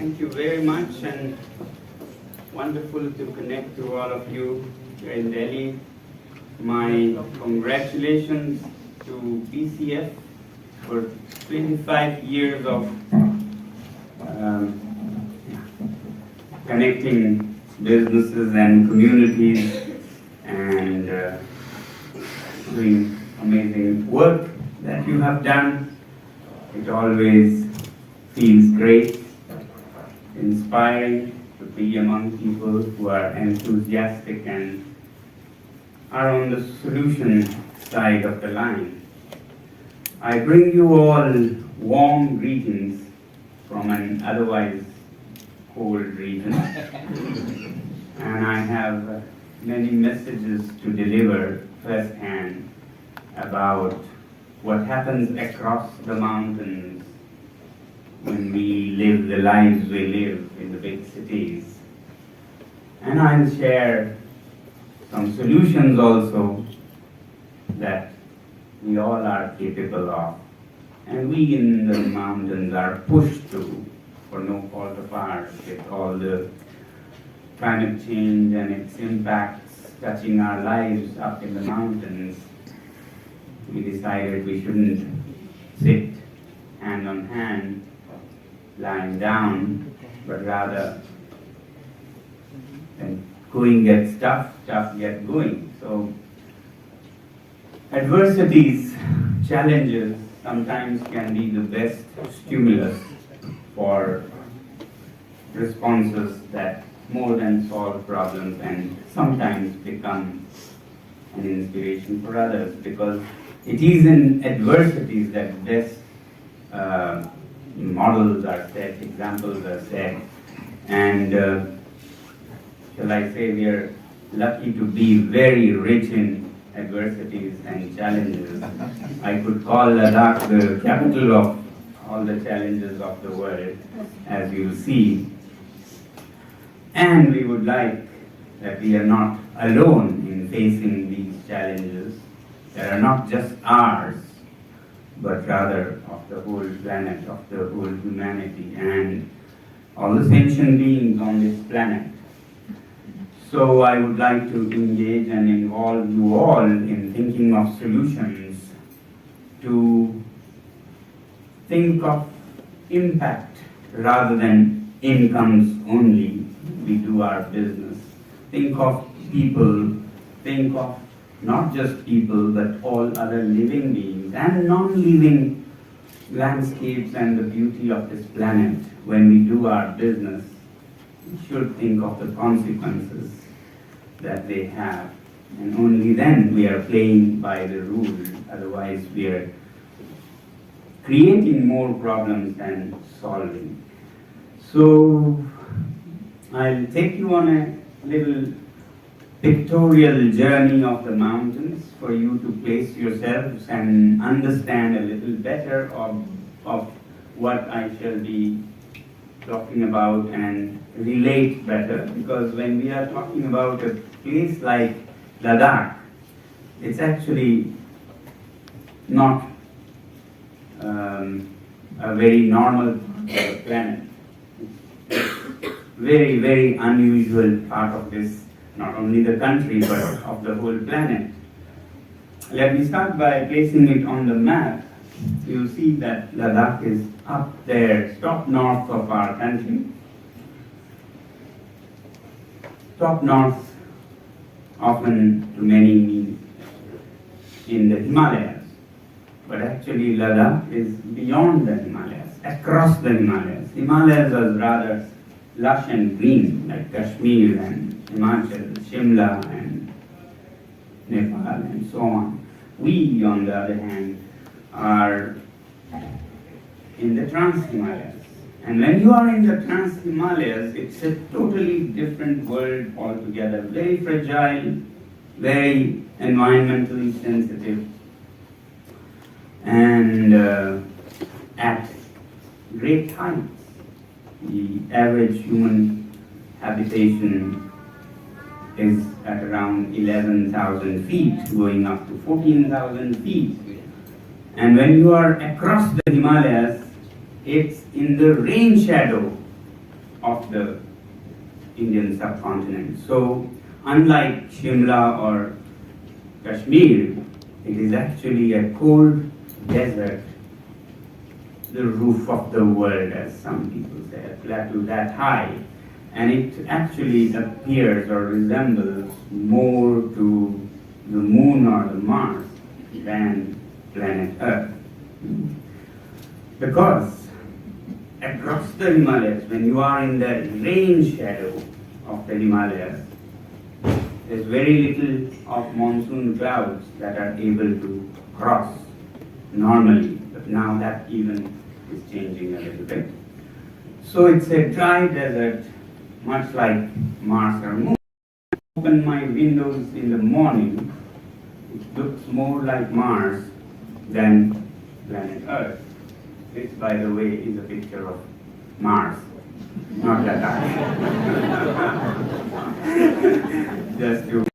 Thank you very much, and wonderful to connect to all of you here in Delhi. My congratulations to BCF for 25 years of connecting businesses and communities and doing amazing work that you have done. It always feels great, inspiring to be among people who are enthusiastic and are on the solution side of the line. I bring you all warm greetings from an otherwise cold region, and I have many messages to deliver firsthand about what happens across the mountains when we live the lives we live in the big cities. And I'll share some solutions also that we all are capable of, and we in the mountains are pushed to for no fault of ours, with all the climate change and its impacts touching our lives up in the mountains. We decided we shouldn't sit hand on hand lying down, but rather when going gets tough, tough get going. So adversities, challenges sometimes can be the best stimulus for responses that more than solve problems and sometimes become an inspiration for others, because it is in adversities that best models are set, examples are set, and shall I say we are lucky to be very rich in adversities and challenges. I could call Ladakh the capital of all the challenges of the world, as you see. And we would like that we are not alone in facing these challenges that are not just ours, but rather of the whole planet, of the whole humanity, and all the sentient beings on this planet. So I would like to engage and involve you all in thinking of solutions, to think of impact rather than incomes only. We do our business. Think of people, think of not just people, but all other living beings and non-living landscapes and the beauty of this planet. When we do our business, we should think of the consequences that they have, and only then we are playing by the rules. Otherwise we are creating more problems than solving. So I'll take you on a little pictorial journey of the mountains for you to place yourselves and understand a little better of what I shall be talking about and relate better, because when we are talking about a place like Ladakh, it's actually not a very normal planet. Very, very unusual part of this, not only the country, but of the whole planet. Let me start by placing it on the map. You see that Ladakh is up there, top north of our country. Top north often to many means in the Himalayas, but actually Ladakh is beyond the Himalayas, across the Himalayas. Himalayas are rather lush and green, like Kashmir and Himachal, Shimla and Nepal and so on. We, on the other hand, are in the Trans-Himalayas. And when you are in the Trans-Himalayas, it's a totally different world altogether. Very fragile, very environmentally sensitive, and at great heights. The average human habitation is at around 11,000 feet, going up to 14,000 feet. And when you are across the Himalayas, it's in the rain shadow of the Indian subcontinent. So, unlike Shimla or Kashmir, it is actually a cold desert, the roof of the world, as some people say, a plateau that high, and it actually appears or resembles more to the moon or the Mars than planet Earth. Because across the Himalayas, when you are in the rain shadow of the Himalayas, there's very little of monsoon clouds that are able to cross normally, but now that even is changing a little bit. So it's a dry desert, much like Mars or Moon. Open my windows in the morning, it looks more like Mars than planet Earth. This, by the way, is a picture of Mars, not that just to.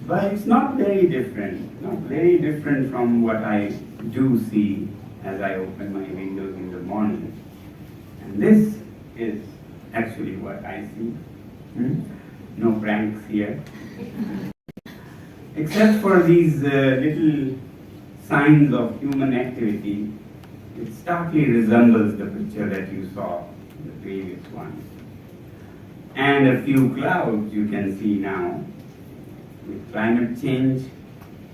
But it's not very different from what I do see as I open my windows in the morning. And this is actually what I see. No pranks here. Except for these little signs of human activity, it starkly resembles the picture that you saw in the previous one. And a few clouds you can see now. With climate change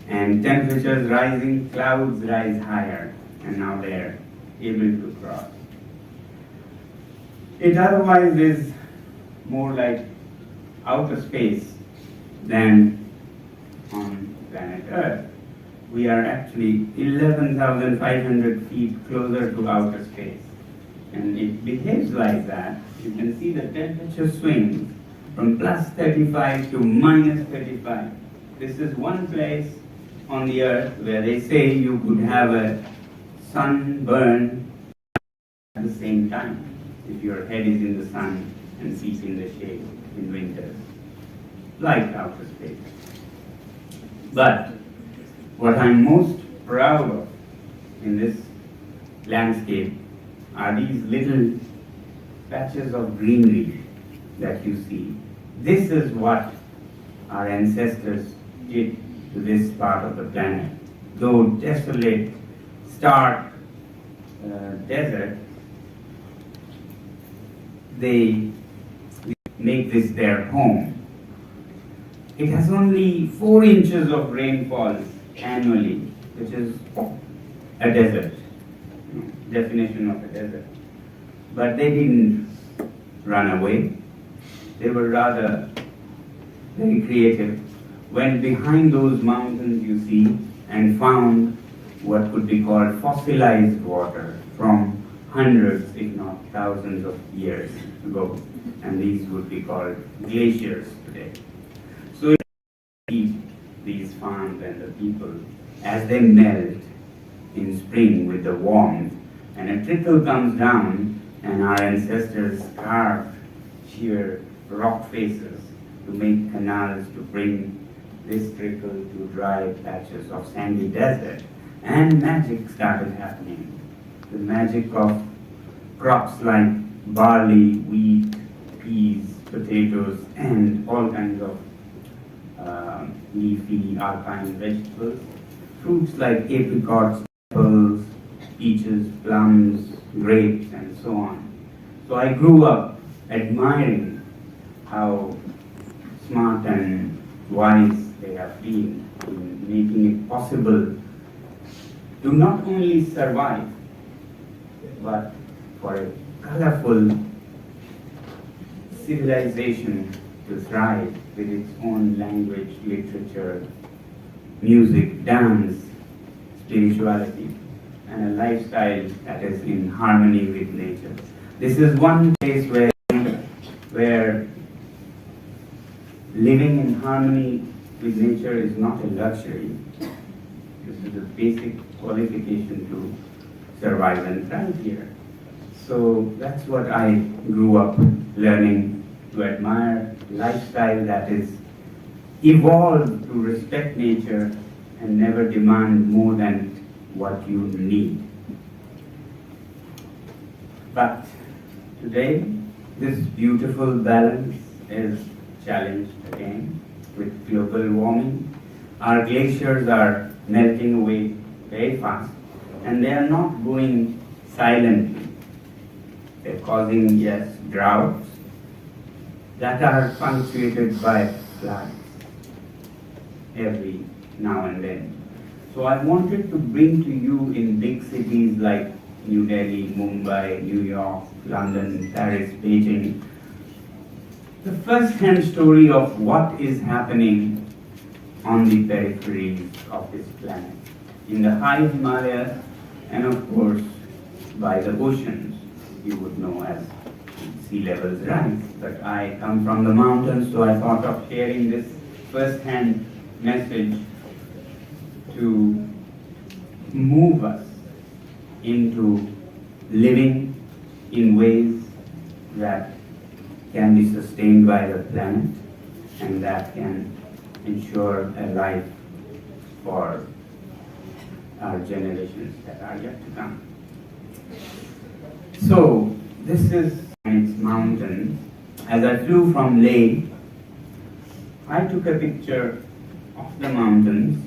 and temperatures rising, clouds rise higher, and now they're able to cross. It otherwise is more like outer space than on planet Earth. We are actually 11,500 feet closer to outer space. And it behaves like that. You can see the temperature swings from plus 35 to minus 35. This is one place on the Earth where they say you could have a sunburn at the same time if your head is in the sun and feet in the shade in winters, like outer space. But what I'm most proud of in this landscape are these little patches of greenery that you see. This is what our ancestors did to this part of the planet. Though desolate, stark desert, they make this their home. It has only 4 inches of rainfall annually, which is a desert, definition of a desert. But they didn't run away. They were rather very creative. Went behind those mountains you see and found what could be called fossilized water from hundreds, if not thousands of years ago. And these would be called glaciers today. So these farms and the people as they melt in spring with the warmth, and a trickle comes down, and our ancestors carved sheer rock faces to make canals to bring this trickle to dry patches of sandy desert. And magic started happening. The magic of crops like barley, wheat, peas, potatoes, and all kinds of leafy alpine vegetables. Fruits like apricots, apples, peaches, plums, grapes, and so on. So I grew up admiring how smart and wise they have been in making it possible to not only survive, but for a colorful civilization to thrive with its own language, literature, music, dance, spirituality, and a lifestyle that is in harmony with nature. This is one place where living in harmony with nature is not a luxury. This is a basic qualification to survive and thrive here. So that's what I grew up learning, to admire lifestyle that is evolved to respect nature and never demand more than what you need. But Today, this beautiful balance is challenged again with global warming. Our glaciers are melting away very fast, and they are not going silently. They're causing, yes, droughts that are punctuated by floods every now and then. So I wanted to bring to you in big cities like New Delhi, Mumbai, New York, London, Paris, Beijing, the first-hand story of what is happening on the peripheries of this planet, in the high Himalayas, and of course by the oceans, you would know as sea levels rise. But I come from the mountains, so I thought of sharing this first-hand message to move us into living in ways that can be sustained by the planet and that can ensure a life for our generations that are yet to come. So, this is its mountain. As I flew from Leh, I took a picture of the mountains,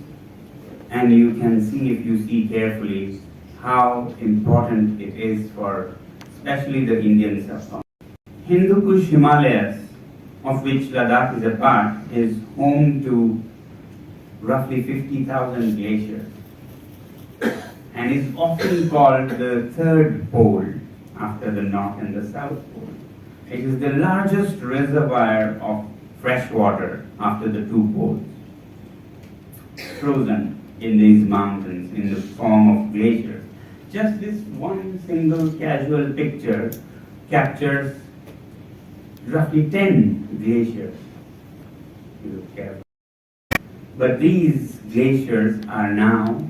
and you can see, if you see carefully, how important it is for especially the Indian subcontinent. Hindu Kush Himalayas, of which Ladakh is a part, is home to roughly 50,000 glaciers and is often called the third pole after the north and the south pole. It is the largest reservoir of fresh water after the two poles, frozen in these mountains in the form of glaciers. Just this one single casual picture captures roughly 10 glaciers. You look carefully. But these glaciers are now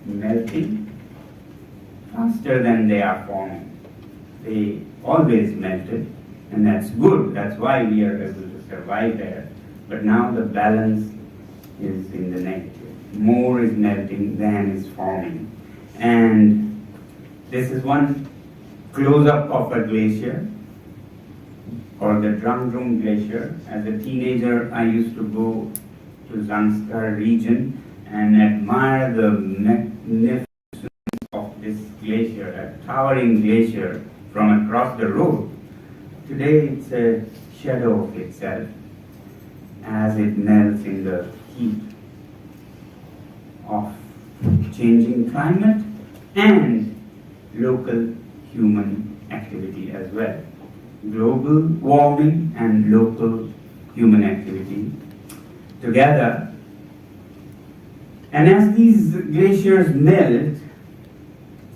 melting faster than they are forming. They always melted, and that's good. That's why we are able to survive there. But now the balance is in the negative. More is melting than is forming. And this is one close-up of a glacier, or the Drumdrum Glacier. As a teenager, I used to go to Zanskar region and admire the magnificence of this glacier, a towering glacier from across the road. Today, it's a shadow of itself as it melts in the heat of changing climate and local human activity as well. Global warming and local human activity together. And as these glaciers melt,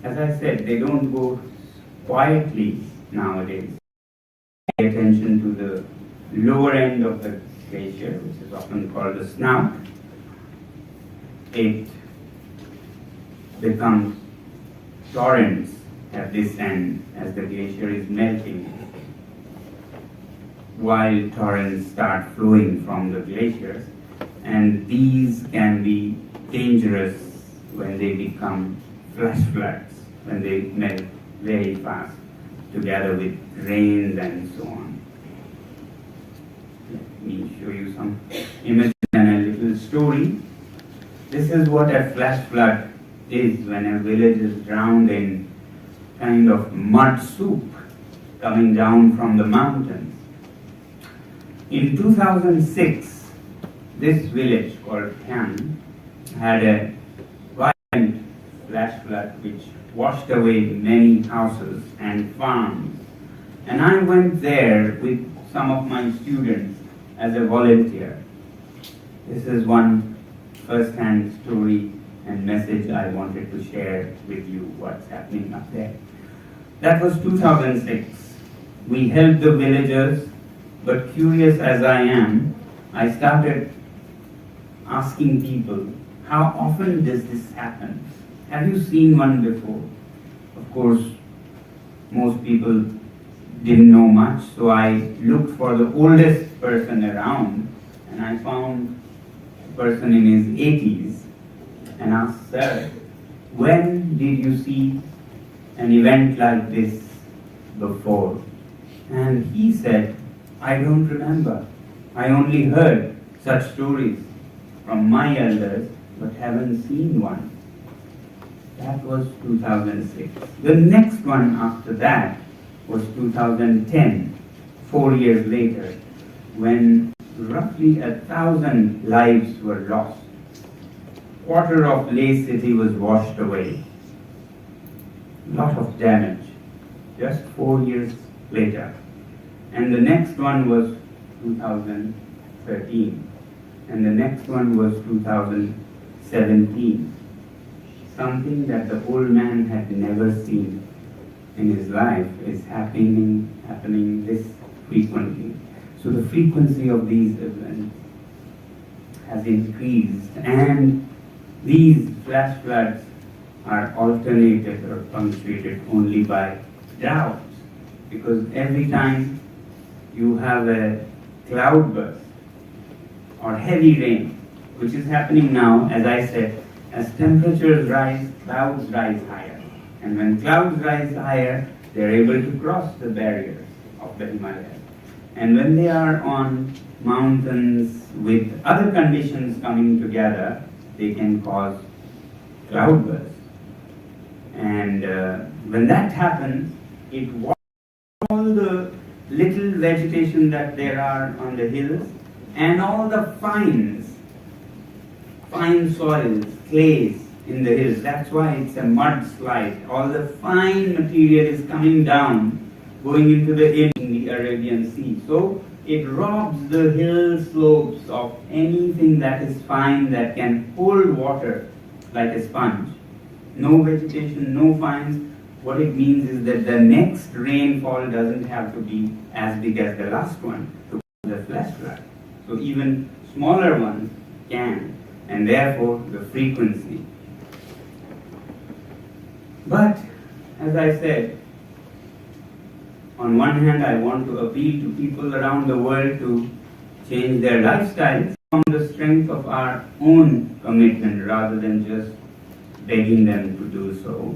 as I said, they don't go quietly nowadays. Pay attention to the lower end of the glacier, which is often called the snout. It becomes torrents at this end as the glacier is melting, while torrents start flowing from the glaciers, and these can be dangerous when they become flash floods, when they melt very fast together with rains and so on. Let me show you some images and a little story. This is what a flash flood is when a village is drowned in kind of mud soup coming down from the mountains. In 2006, this village called Kyan had a violent flash flood which washed away many houses and farms. And I went there with some of my students as a volunteer. This is one first-hand story and message I wanted to share with you what's happening up there. That was 2006. We helped the villagers, but curious as I am, I started asking people, how often does this happen? Have you seen one before? Of course, most people didn't know much, so I looked for the oldest person around, and I found a person in his 80s and asked, "Sir, when did you see an event like this before?" And he said, I don't remember. I only heard such stories from my elders, but haven't seen one. That was 2006. The next one after that was 2010, 4 years later, when roughly 1,000 lives were lost. Quarter of Leh city was washed away. Lot of damage, just 4 years later. And the next one was 2013. And the next one was 2017. Something that the old man had never seen in his life is happening this frequently. So the frequency of these events has increased, and these flash floods are alternated or punctuated only by droughts, because every time you have a cloudburst or heavy rain, which is happening now, as I said, as temperatures rise, clouds rise higher. And when clouds rise higher, they're able to cross the barriers of the Himalayas. And when they are on mountains with other conditions coming together, they can cause cloudbursts. And when that happens, it washes all the little vegetation that there are on the hills and all the fine soils, clays in the hills. That's why it's a mudslide. All the fine material is coming down, going into the Arabian Sea. So it robs the hill slopes of anything that is fine, that can hold water like a sponge. No vegetation, no fines. What it means is that the next rainfall doesn't have to be as big as the last one to cause a flash flood. So even smaller ones can, and therefore the frequency. But as I said, on one hand, I want to appeal to people around the world to change their lifestyles from the strength of our own commitment rather than just begging them to do so.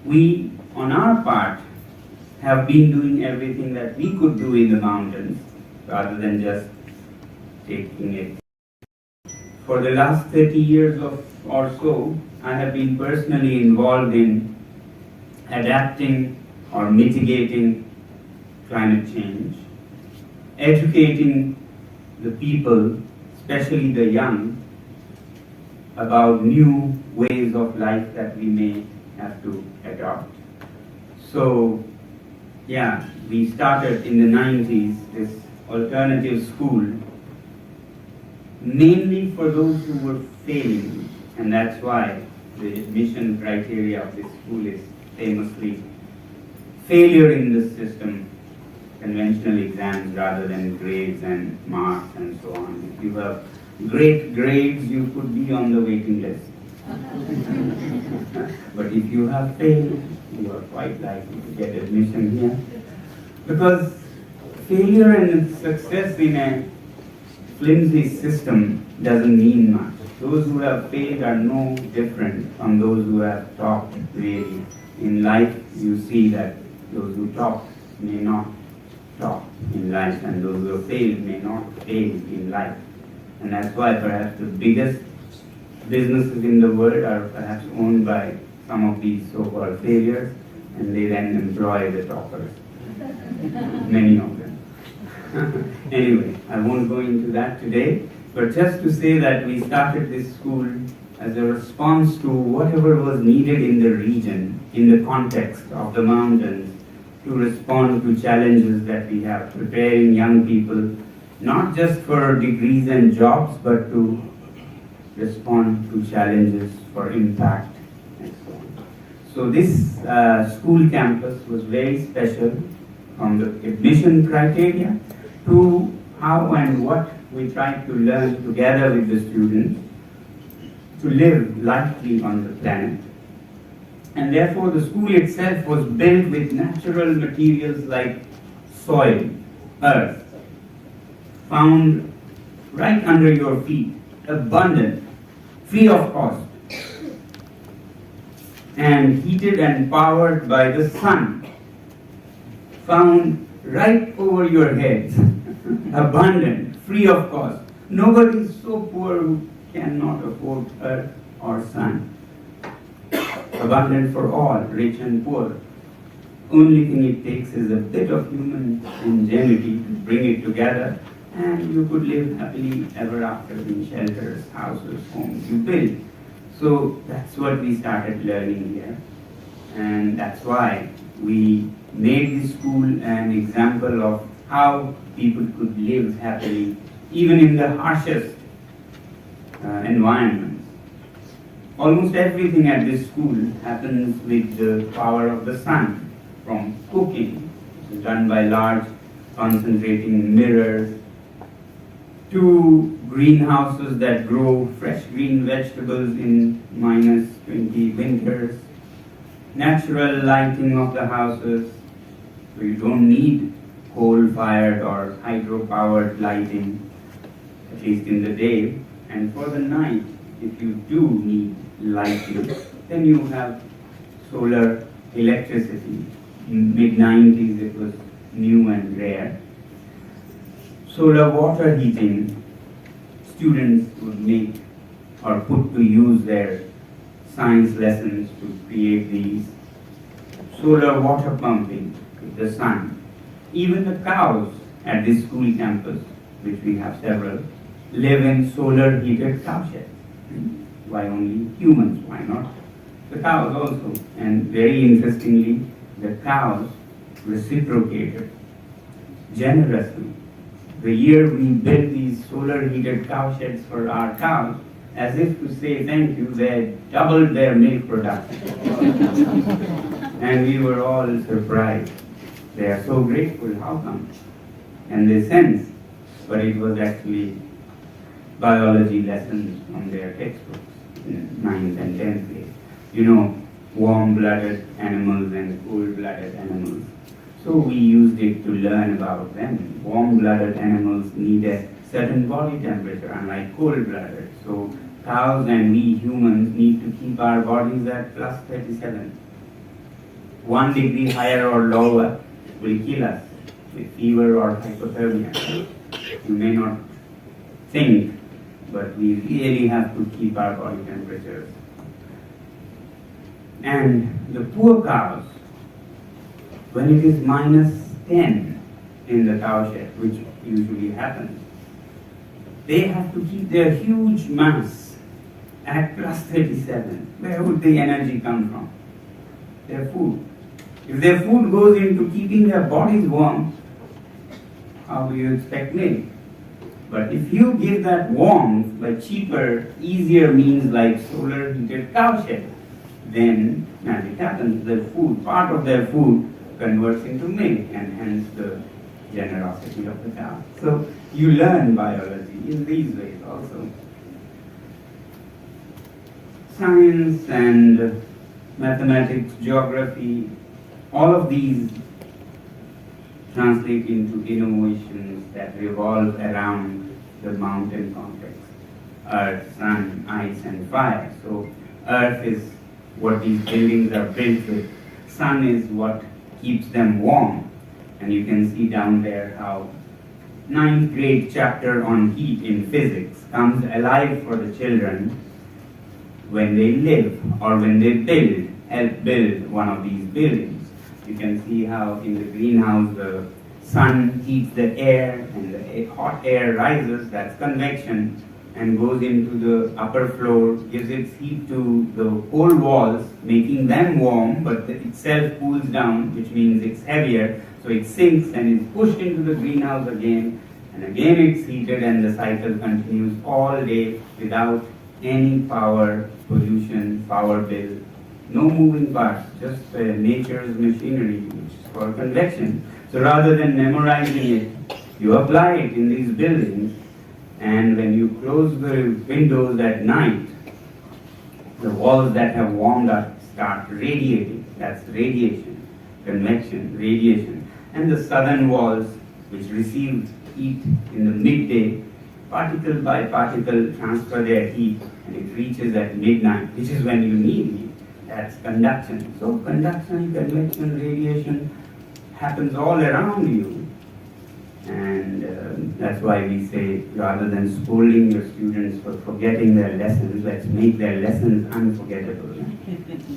We, on our part, have been doing everything that we could do in the mountains rather than just taking it. For the last 30 years or so, I have been personally involved in adapting or mitigating climate change, educating the people, especially the young, about new ways of life that we may have to adopt. So, yeah, we started in the 90s this alternative school, mainly for those who were failing, and that's why the admission criteria of this school is famously failure in the system, conventional exams rather than grades and marks and so on. If you have great grades, you could be on the waiting list. But if you have failed, you are quite likely to get admission here. Because failure and success in a flimsy system doesn't mean much. Those who have failed are no different from those who have topped, really. In life, you see that those who top may not top in life, and those who have failed may not fail in life. And that's why perhaps the biggest businesses in the world are perhaps owned by some of these so-called failures, and they then employ the toppers, many of them. Anyway, I won't go into that today, but just to say that we started this school as a response to whatever was needed in the region, in the context of the mountains, to respond to challenges that we have, preparing young people, not just for degrees and jobs, but to respond to challenges for impact and so on. So this school campus was very special, from the admission criteria to how and what we tried to learn together with the students to live lightly on the planet. And therefore the school itself was built with natural materials like soil, earth, found right under your feet, abundant, free of cost, and heated and powered by the sun, found right over your heads, abundant, free of cost. Nobody is so poor who cannot afford earth or sun. Abundant for all, rich and poor. Only thing it takes is a bit of human ingenuity to bring it together, and you could live happily ever after in shelters, houses, homes you build. So that's what we started learning here, and that's why we made this school an example of how people could live happily even in the harshest environments. Almost everything at this school happens with the power of the sun, from cooking, which is done by large concentrating mirrors, to greenhouses that grow fresh green vegetables in -20 winters, natural lighting of the houses, so you don't need coal-fired or hydro-powered lighting, at least in the day. And for the night, if you do need lighting, then you have solar electricity. In mid-90s, it was new and rare. Solar water heating, students would make or put to use their science lessons to create these. Solar water pumping with the sun. Even the cows at this school campus, which we have several, live in solar heated cowsheds. Why only humans? Why not the cows also? And very interestingly, the cows reciprocated generously. The year we built these solar heated cowsheds for our cows, as if to say thank you, they doubled their milk production. And we were all surprised. They are so grateful, how come? And they sense, but it was actually biology lessons from their textbooks in 9th and 10th grade. You know, warm-blooded animals and cold-blooded animals. So we used it to learn about them. Warm-blooded animals need a certain body temperature, unlike cold-blooded. So cows and we humans need to keep our bodies at +37. 1 degree higher or lower will kill us with fever or hypothermia. You may not think, but we really have to keep our body temperatures. And the poor cows, when it is -10 in the cowshed, which usually happens, they have to keep their huge mass at +37. Where would the energy come from? Their food. If their food goes into keeping their bodies warm, how do you expect milk? But if you give that warmth by cheaper, easier means like solar heated cowshed, then magic happens. Their food, part of their food converts into milk, and hence the generosity of the cow. So you learn biology in these ways also. Science and mathematics, geography, all of these translate into innovations that revolve around the mountain complex. Earth, sun, ice, and fire. So earth is what these buildings are built with. Sun is what keeps them warm. And you can see down there how 9th grade chapter on heat in physics comes alive for the children when they live or when they help build one of these buildings. You can see how in the greenhouse the sun heats the air and the hot air rises, that's convection, and goes into the upper floor, gives its heat to the whole walls, making them warm, but it itself cools down, which means it's heavier, so it sinks and is pushed into the greenhouse again, and again it's heated, and the cycle continues all day without any power, pollution, power bill. No moving parts, just nature's machinery, which is for convection. So rather than memorizing it, you apply it in these buildings, and when you close the windows at night, the walls that have warmed up start radiating. That's radiation, convection, radiation. And the southern walls, which receive heat in the midday, particle by particle transfer their heat, and it reaches at midnight, which is when you need heat. That's conduction. So conduction, convection, radiation happens all around you. And that's why we say, rather than scolding your students for forgetting their lessons, let's make their lessons unforgettable,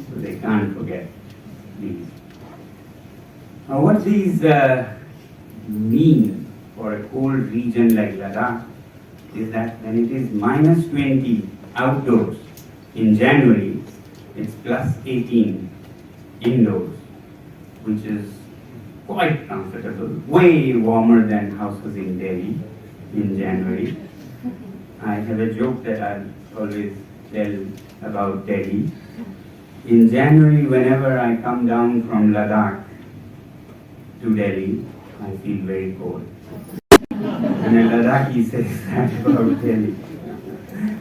so they can't forget these. Now, what these mean for a cold region like Ladakh is that when it is minus 20 outdoors in January, it's plus 18 indoors, which is quite comfortable, way warmer than houses in Delhi in January. I have a joke that I always tell about Delhi. In January, whenever I come down from Ladakh to Delhi, I feel very cold. And a Ladakhi says that about Delhi.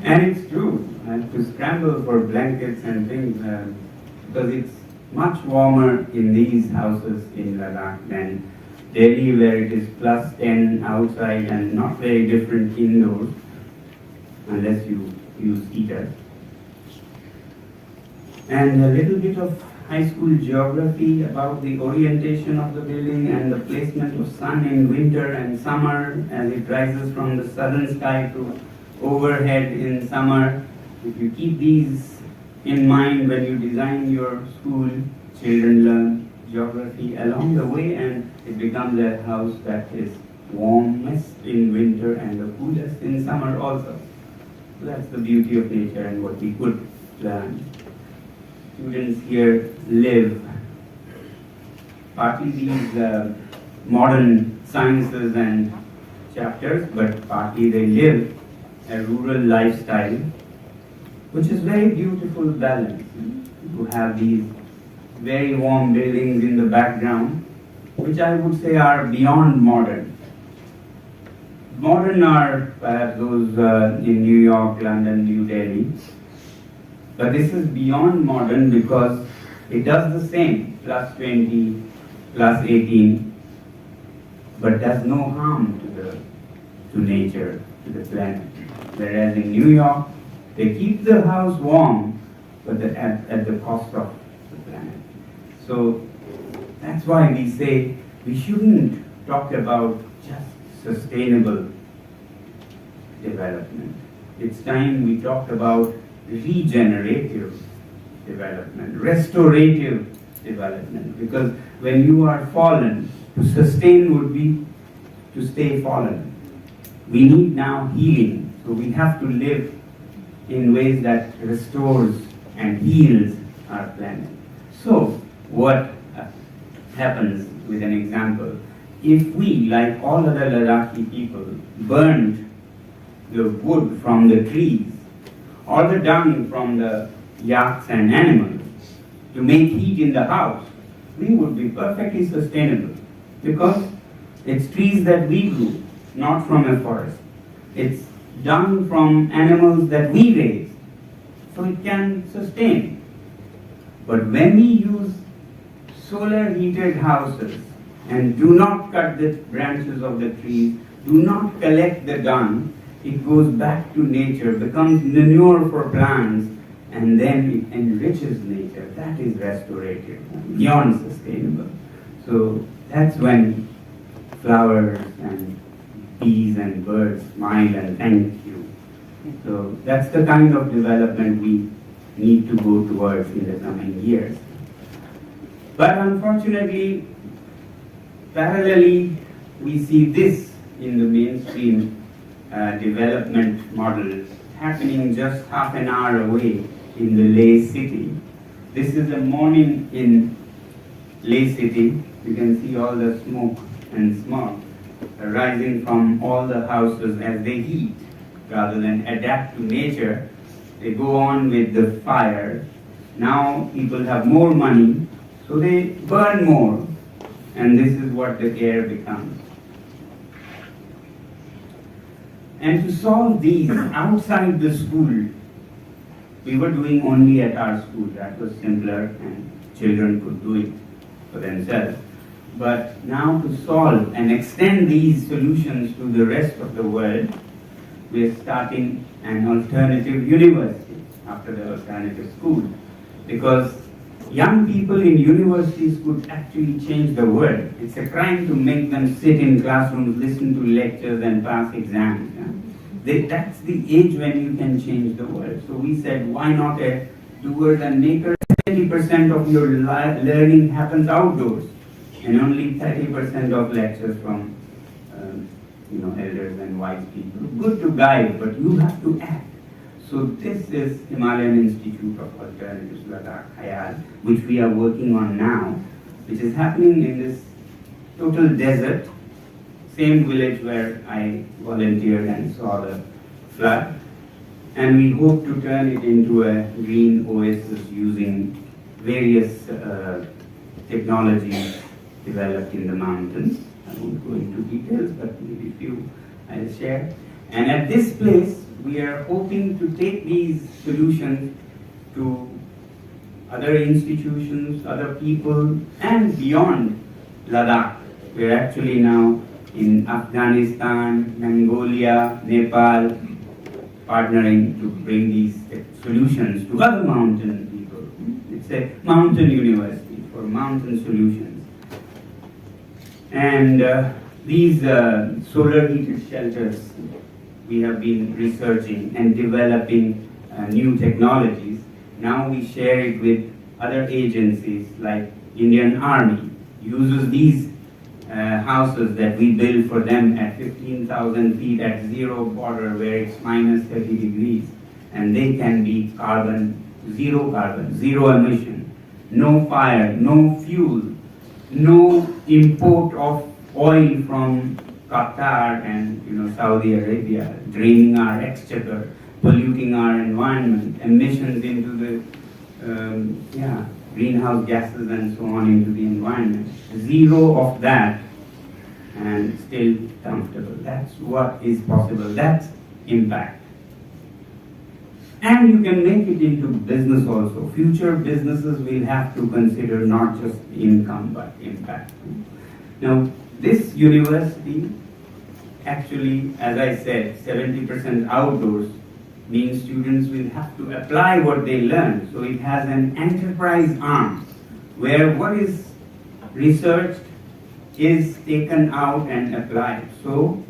And it's true. I have to scramble for blankets and things because it's much warmer in these houses in Ladakh than Delhi, where it is plus 10 outside and not very different indoors, unless you use heater. And a little bit of high school geography about the orientation of the building and the placement of sun in winter and summer as it rises from the southern sky to overhead in summer. If you keep these in mind when you design your school, children learn geography along the way, and it becomes a house that is warmest in winter and the coolest in summer also. So that's the beauty of nature and what we could learn. Students here live partly these modern sciences and chapters, but partly they live a rural lifestyle, which is very beautiful balance. You have these very warm buildings in the background, which I would say are beyond modern. Modern are perhaps those in New York, London, New Delhi. But this is beyond modern because it does the same, plus 20, plus 18, but does no harm to nature, to the planet. Whereas in New York, they keep the house warm, but at the cost of the planet. So that's why we say we shouldn't talk about just sustainable development. It's time we talk about regenerative development, restorative development, because when you are fallen, to sustain would be to stay fallen. We need now healing, so we have to live in ways that restores and heals our planet. So, what happens with an example? If we, like all other Ladakhi people, burned the wood from the trees or the dung from the yaks and animals to make heat in the house, we would be perfectly sustainable because it's trees that we grew, not from a forest. It's dung from animals that we raise, so it can sustain. But when we use solar heated houses and do not cut the branches of the trees, do not collect the dung, it goes back to nature, becomes manure for plants, and then it enriches nature. That is restorative, beyond sustainable. So that's when flowers and bees and birds smile and thank you. So that's the kind of development we need to go towards in the coming years. But unfortunately, parallelly, we see this in the mainstream development model happening just half an hour away in the Leh city. This is a morning in Leh city. You can see all the smoke and smog rising from all the houses as they heat. Rather than adapt to nature, they go on with the fire. Now people have more money, so they burn more, and this is what the air becomes. And to solve these outside the school, we were doing only at our school. That was simpler and children could do it for themselves. But now to solve and extend these solutions to the rest of the world, we are starting an alternative university after the alternative school. Because young people in universities could actually change the world. It's a crime to make them sit in classrooms, listen to lectures and pass exams. That's the age when you can change the world. So we said, why not a doers and makers? 70% of your learning happens outdoors, and only 30% of lectures from elders and wise people. Good to guide, but you have to act. So this is Himalayan Institute of Alternatives Ladakh Hayal, which we are working on now, which is happening in this total desert, same village where I volunteered and saw the flood. And we hope to turn it into a green oasis using various technologies developed in the mountains. I won't go into details, but maybe a few I'll share. And at this place, we are hoping to take these solutions to other institutions, other people, and beyond Ladakh. We're actually now in Afghanistan, Mongolia, Nepal, partnering to bring these solutions to other mountain people. It's a mountain university for mountain solutions. And these solar heated shelters, we have been researching and developing new technologies. Now we share it with other agencies like Indian Army, uses these houses that we build for them at 15,000 feet at zero border where it's minus 30 degrees. And they can be carbon, zero emission, no fire, no fuel, no import of oil from Qatar and Saudi Arabia, draining our exchequer, polluting our environment, emissions into the greenhouse gases and so on into the environment. Zero of that and still comfortable. That's what is possible. That's impact. And you can make it into business also. Future businesses will have to consider not just income but impact. Now, this university actually, as I said, 70% outdoors means students will have to apply what they learn. So it has an enterprise arm where what is researched is taken out and applied. So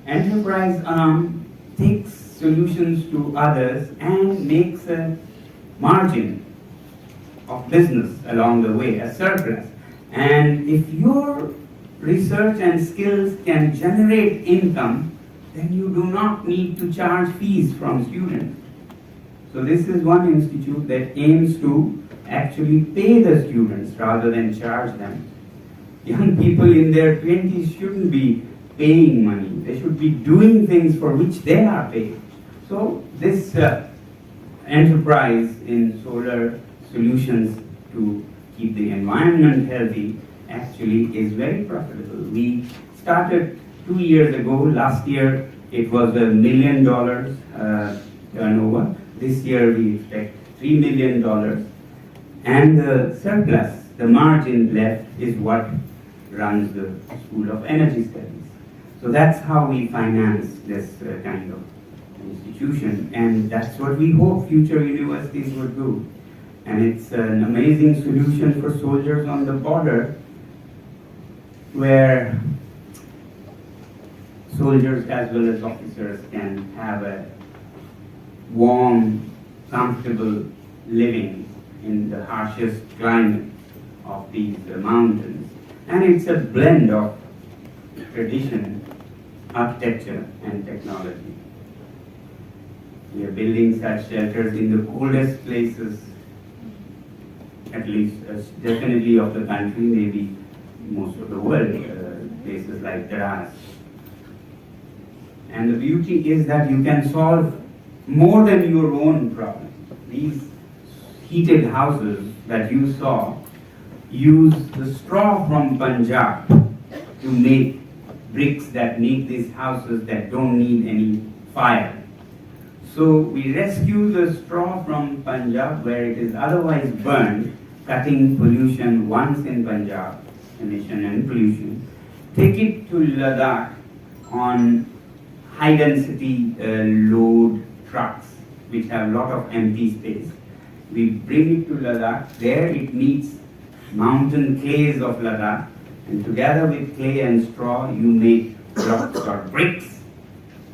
enterprise arm takes solutions to others and makes a margin of business along the way, a surplus. And if your research and skills can generate income, then you do not need to charge fees from students. So this is one institute that aims to actually pay the students rather than charge them. Young people in their 20s shouldn't be paying money. They should be doing things for which they are paid. So this enterprise in solar solutions to keep the environment healthy actually is very profitable. We started 2 years ago. Last year it was $1 million turnover. This year we expect $3 million. And the surplus, the margin left, is what runs the School of Energy Studies. So that's how we finance this kind of institution, and that's what we hope future universities would do. And it's an amazing solution for soldiers on the border, where soldiers as well as officers can have a warm, comfortable living in the harshest climate of these mountains. And it's a blend of tradition, architecture and technology. We are building such shelters in the coldest places, at least definitely of the country, maybe most of the world, places like Dras. And the beauty is that you can solve more than your own problems. These heated houses that you saw use the straw from Punjab to make bricks that make these houses that don't need any fire. So we rescue the straw from Punjab where it is otherwise burned, cutting pollution once in Punjab, emission and pollution, take it to Ladakh on high density load trucks which have a lot of empty space, We bring it to Ladakh. There it meets mountain clays of Ladakh. And together with clay and straw, you make blocks or bricks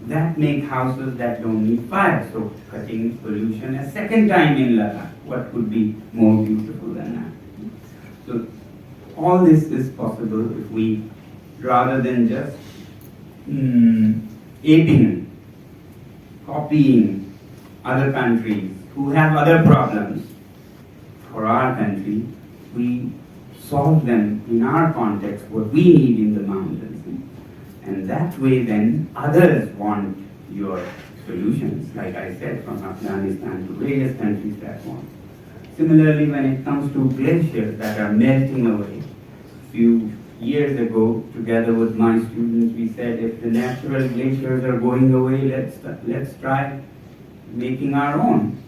that make houses that don't need fire. So cutting pollution a second time in Ladakh. What could be more beautiful than that? So all this is possible if we, rather than just aping, copying other countries who have other problems for our country, we solve them in our context, what we need in the mountains. And that way then others want your solutions, like I said, from Afghanistan to various countries that want. Similarly, when it comes to glaciers that are melting away, a few years ago, together with my students, we said if the natural glaciers are going away, let's try making our own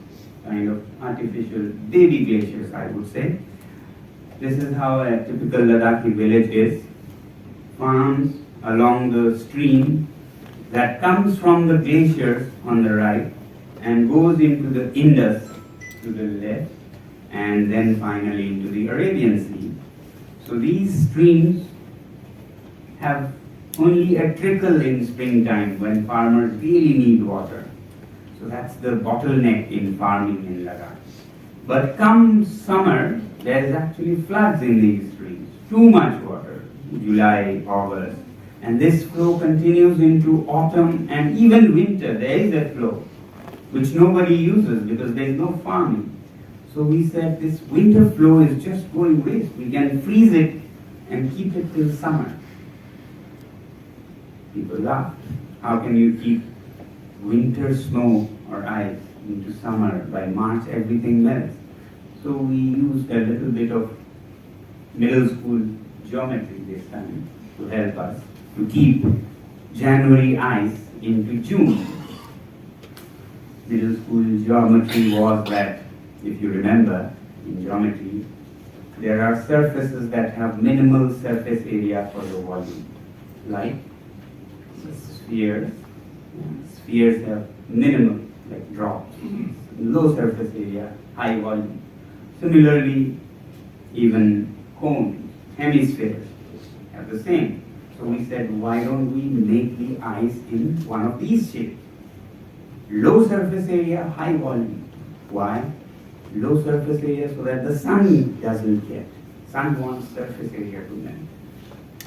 kind of artificial baby glaciers, I would say. This is how a typical Ladakhi village is. Farms along the stream that comes from the glaciers on the right and goes into the Indus to the left and then finally into the Arabian Sea. So these streams have only a trickle in springtime when farmers really need water. So that's the bottleneck in farming in Ladakh. But come summer, there's actually floods in these streams. Too much water, July, August. And this flow continues into autumn and even winter. There is a flow which nobody uses because there is no farming. So we said this winter flow is just going waste. We can freeze it and keep it till summer. People laugh. How can you keep winter snow or ice into summer? By March everything melts. So we used a little bit of middle school geometry this time to help us to keep January ice into June. Middle school geometry was that, if you remember, in geometry, there are surfaces that have minimal surface area for the volume, like spheres. Spheres have minimal, like drops, low surface area, high volume. Similarly, even cones, hemispheres have the same. So we said, why don't we make the ice in one of these shapes? Low surface area, high volume. Why? Low surface area so that the sun doesn't get. Sun wants surface area to melt.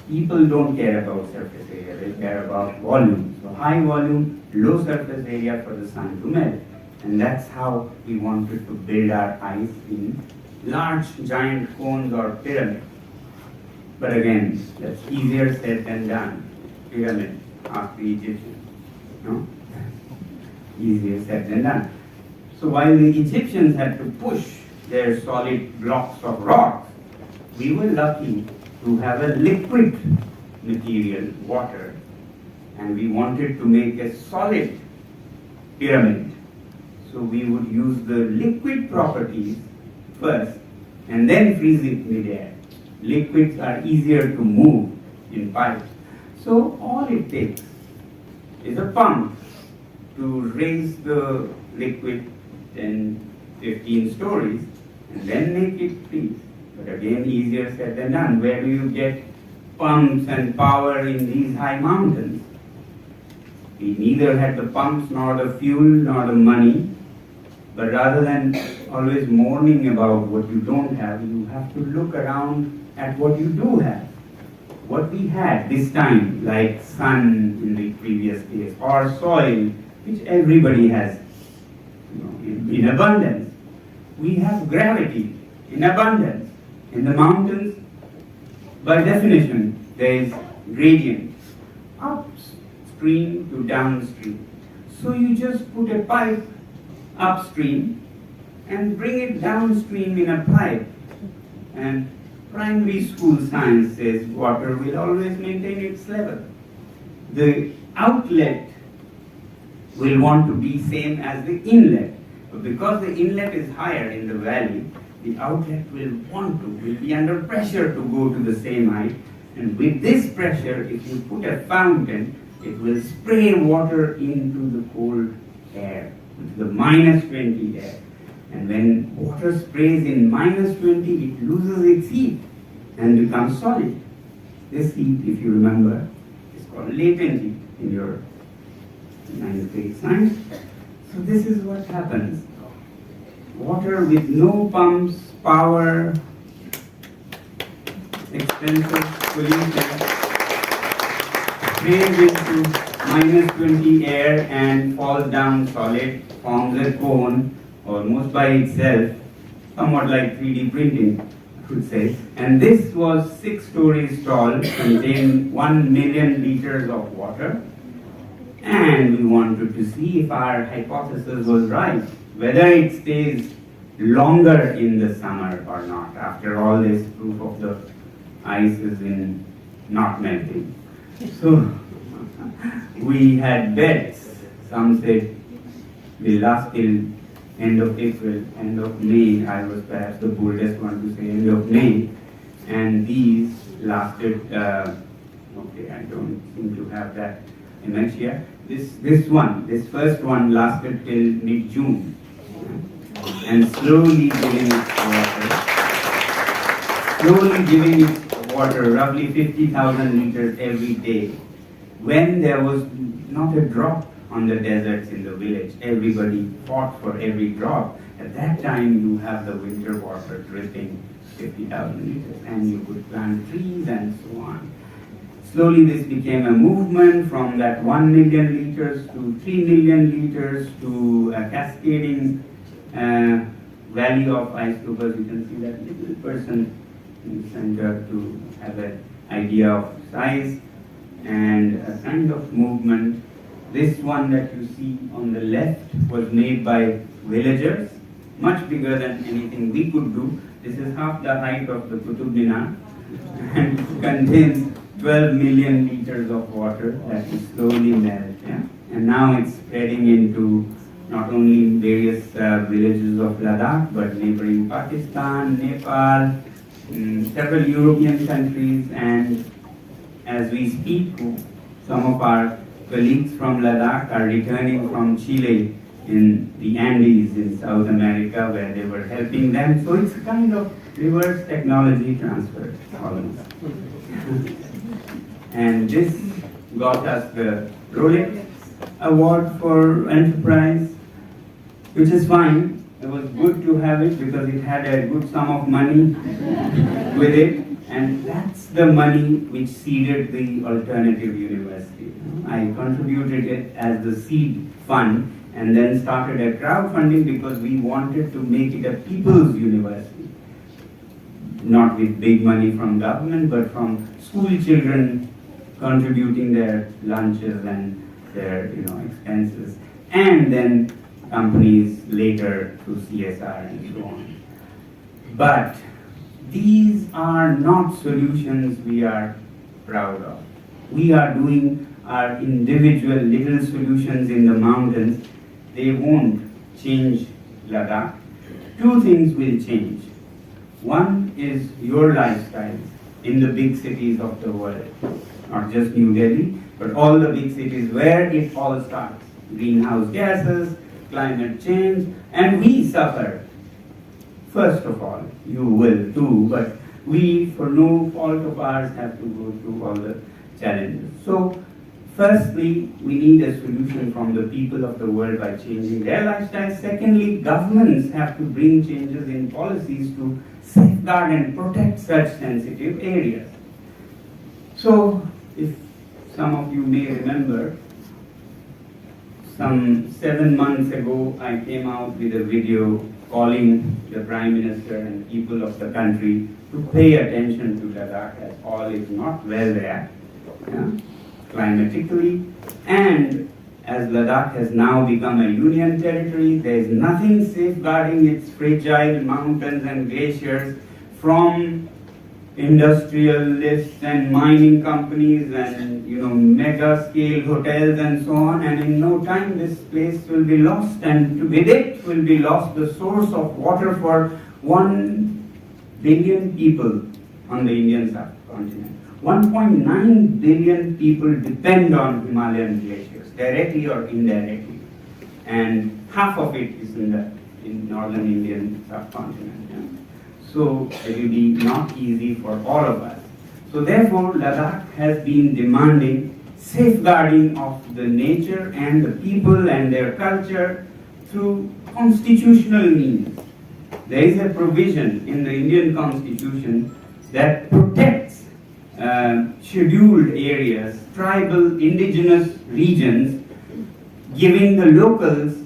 People don't care about surface area, they care about volume. So high volume, low surface area for the sun to melt. And that's how we wanted to build our ice in large giant cones or pyramids. But again, that's easier said than done. Pyramid, ask the Egyptians. No? Easier said than done. So while the Egyptians had to push their solid blocks of rock, we were lucky to have a liquid material, water, and we wanted to make a solid pyramid. So we would use the liquid properties first and then freeze it mid-air. Liquids are easier to move in pipes. So all it takes is a pump to raise the liquid 10, 15 stories and then make it freeze. But again, easier said than done. Where do you get pumps and power in these high mountains? We neither had the pumps, nor the fuel, nor the money. But rather than always mourning about what you don't have, you have to look around at what you do have. What we had this time, like sun in the previous case, or soil, which everybody has in abundance. We have gravity in abundance. In the mountains, by definition, there is gradient, upstream to downstream. So you just put a pipe upstream and bring it downstream in a pipe. And primary school science says water will always maintain its level. The outlet will want to be same as the inlet. But because the inlet is higher in the valley, the outlet will be under pressure to go to the same height. And with this pressure, if you put a fountain, it will spray water into the cold air, into the -20 air. And when water sprays in -20, it loses its heat and becomes solid. This heat, if you remember, is called latent heat in your 9th grade science. So this is what happens. Water with no pumps, power, expensive pollution, sprays into -20 air and falls down solid, forms a cone almost by itself, somewhat like 3D printing, I would say. And this was 6 stories tall, contained 1 million liters of water. And we wanted to see if our hypothesis was right, whether it stays longer in the summer or not. After all, this proof of the ice is in not melting. So we had bets. Some said we last till end of April, end of May. I was perhaps the boldest one to say end of May. And these lasted, okay, I don't seem to have that image here. This first one lasted till mid-June. And slowly giving its water, roughly 50,000 liters every day. When there was not a drop on the deserts in the village, everybody fought for every drop. At that time, you have the winter water dripping 50,000 liters, and you could plant trees and so on. Slowly, this became a movement from that 1 million liters to 3 million liters to a cascading valley of ice cubes. You can see that little person in the center to have an idea of size and a kind of movement. This one that you see on the left was made by villagers, much bigger than anything we could do. This is half the height of the Qutub Minar and contains 12 million liters of water that will slowly melt. Yeah? And now it's spreading into not only various villages of Ladakh, but neighboring Pakistan, Nepal, several European countries, and as we speak, some of our colleagues from Ladakh are returning from Chile in the Andes in South America, where they were helping them. So it's a kind of reverse technology transfer almost. And this got us the Rolex Award for Enterprise, which is fine. It was good to have it because it had a good sum of money with it. And that's the money which seeded the alternative university. I contributed it as the seed fund and then started a crowdfunding because we wanted to make it a people's university. Not with big money from government, but from school children contributing their lunches and their expenses. And then companies later through CSR and so on. But these are not solutions we are proud of. We are doing our individual little solutions in the mountains. They won't change Ladakh. 2 things will change. One is your lifestyles in the big cities of the world. Not just New Delhi, but all the big cities where it all starts. Greenhouse gases, climate change, and we suffer. First of all, you will too, but we, for no fault of ours, have to go through all the challenges. So, firstly, we need a solution from the people of the world by changing their lifestyles. Secondly, governments have to bring changes in policies to safeguard and protect such sensitive areas. So, if some of you may remember, some 7 months ago, I came out with a video calling the Prime Minister and people of the country to pay attention to Ladakh, as all is not well there, climatically. And as Ladakh has now become a union territory, there is nothing safeguarding its fragile mountains and glaciers from industrialists and mining companies and mega scale hotels and so on, and in no time this place will be lost, and with it will be lost the source of water for 1 billion people on the Indian subcontinent. 1.9 billion people depend on Himalayan glaciers, directly or indirectly, and half of it is in the in northern Indian subcontinent. Yeah? So it will be not easy for all of us. So therefore, Ladakh has been demanding safeguarding of the nature and the people and their culture through constitutional means. There is a provision in the Indian Constitution that protects scheduled areas, tribal, indigenous regions, giving the locals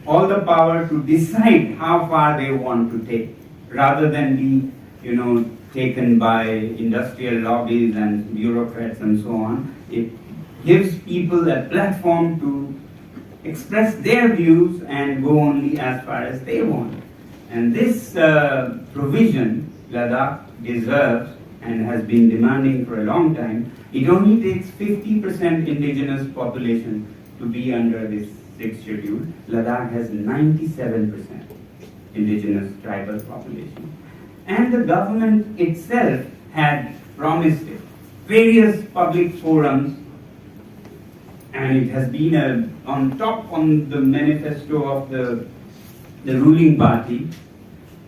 all the power to decide how far they want to take, rather than be, taken by industrial lobbies and bureaucrats and so on. It gives people a platform to express their views and go only as far as they want. And this provision Ladakh deserves and has been demanding for a long time. It only takes 50% indigenous population to be under this 6th schedule. Ladakh has 97% indigenous tribal population. And the government itself had promised it. Various public forums, and it has been on top on the manifesto of the ruling party,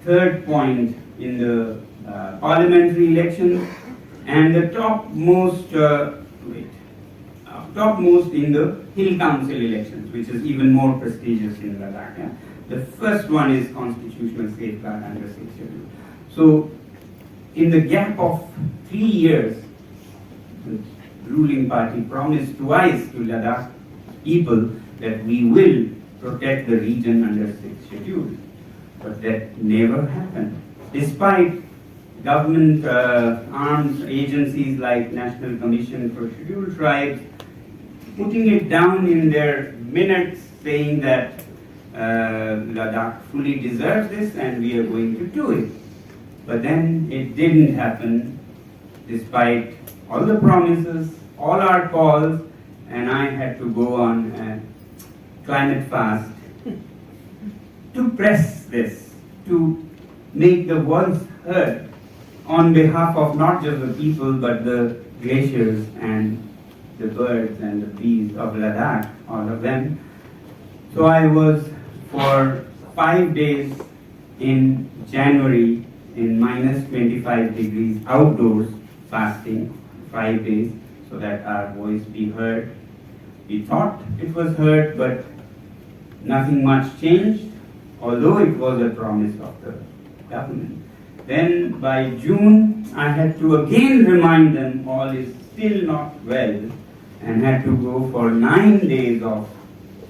third point in the parliamentary elections, and the topmost in the Hill Council elections, which is even more prestigious in Ladakh. Yeah? The first one is constitutional safeguard under 6th schedule. So, in the gap of 3 years, the ruling party promised twice to Ladakh people that we will protect the region under 6th schedule. But that never happened. Despite government arms agencies like National Commission for Scheduled Tribes putting it down in their minutes, saying that Ladakh fully deserves this and we are going to do it. But then it didn't happen, despite all the promises, all our calls, and I had to go on a climate fast to press this, to make the voice heard on behalf of not just the people but the glaciers and the birds and the bees of Ladakh, all of them. So I was for 5 days in January in minus 25 degrees outdoors fasting, 5 days, so that our voice be heard. We thought it was heard, but nothing much changed, although it was a promise of the government. Then by June, I had to again remind them all is still not well, and had to go for 9 days of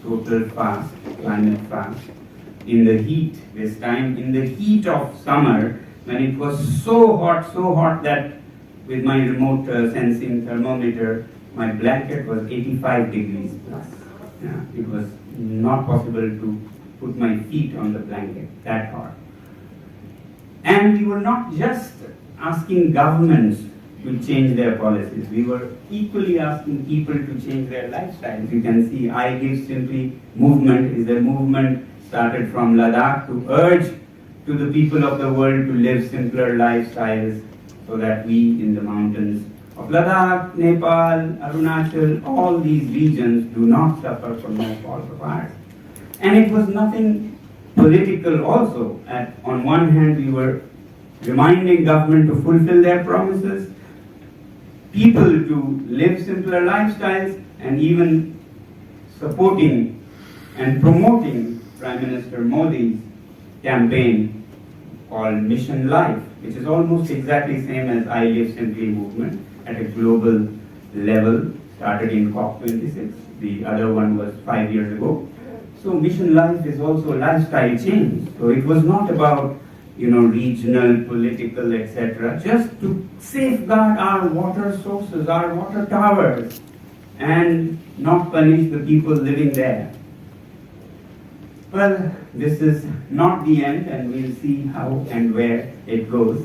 total fast, climate fast, in the heat, this time in the heat of summer, when it was so hot that with my remote sensing thermometer, my blanket was 85 degrees plus. Yeah, it was not possible to put my feet on the blanket, that hot. And we were not just asking governments to change their policies, we were equally asking people to change their lifestyles. You can see I Give Simply movement is a movement started from Ladakh to urge to the people of the world to live simpler lifestyles, so that we in the mountains of Ladakh, Nepal, Arunachal, all these regions do not suffer from no fault of ours. And it was nothing political also. On one hand, we were reminding government to fulfill their promises, people to live simpler lifestyles, and even supporting and promoting Prime Minister Modi's campaign called Mission Life, which is almost exactly same as I Live Simply movement at a global level, started in COP26. The other one was 5 years ago. So Mission Life is also a lifestyle change. So it was not about regional, political, etc. Just to safeguard our water sources, our water towers, and not punish the people living there. Well, this is not the end, and we'll see how and where it goes.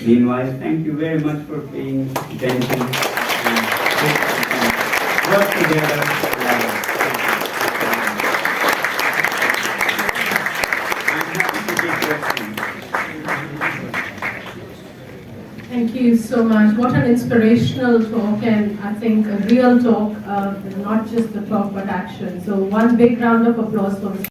Meanwhile, thank you very much for paying attention and work together. Thank you so much. What an inspirational talk, and I think a real talk, not just the talk but action. So one big round of applause for Mr.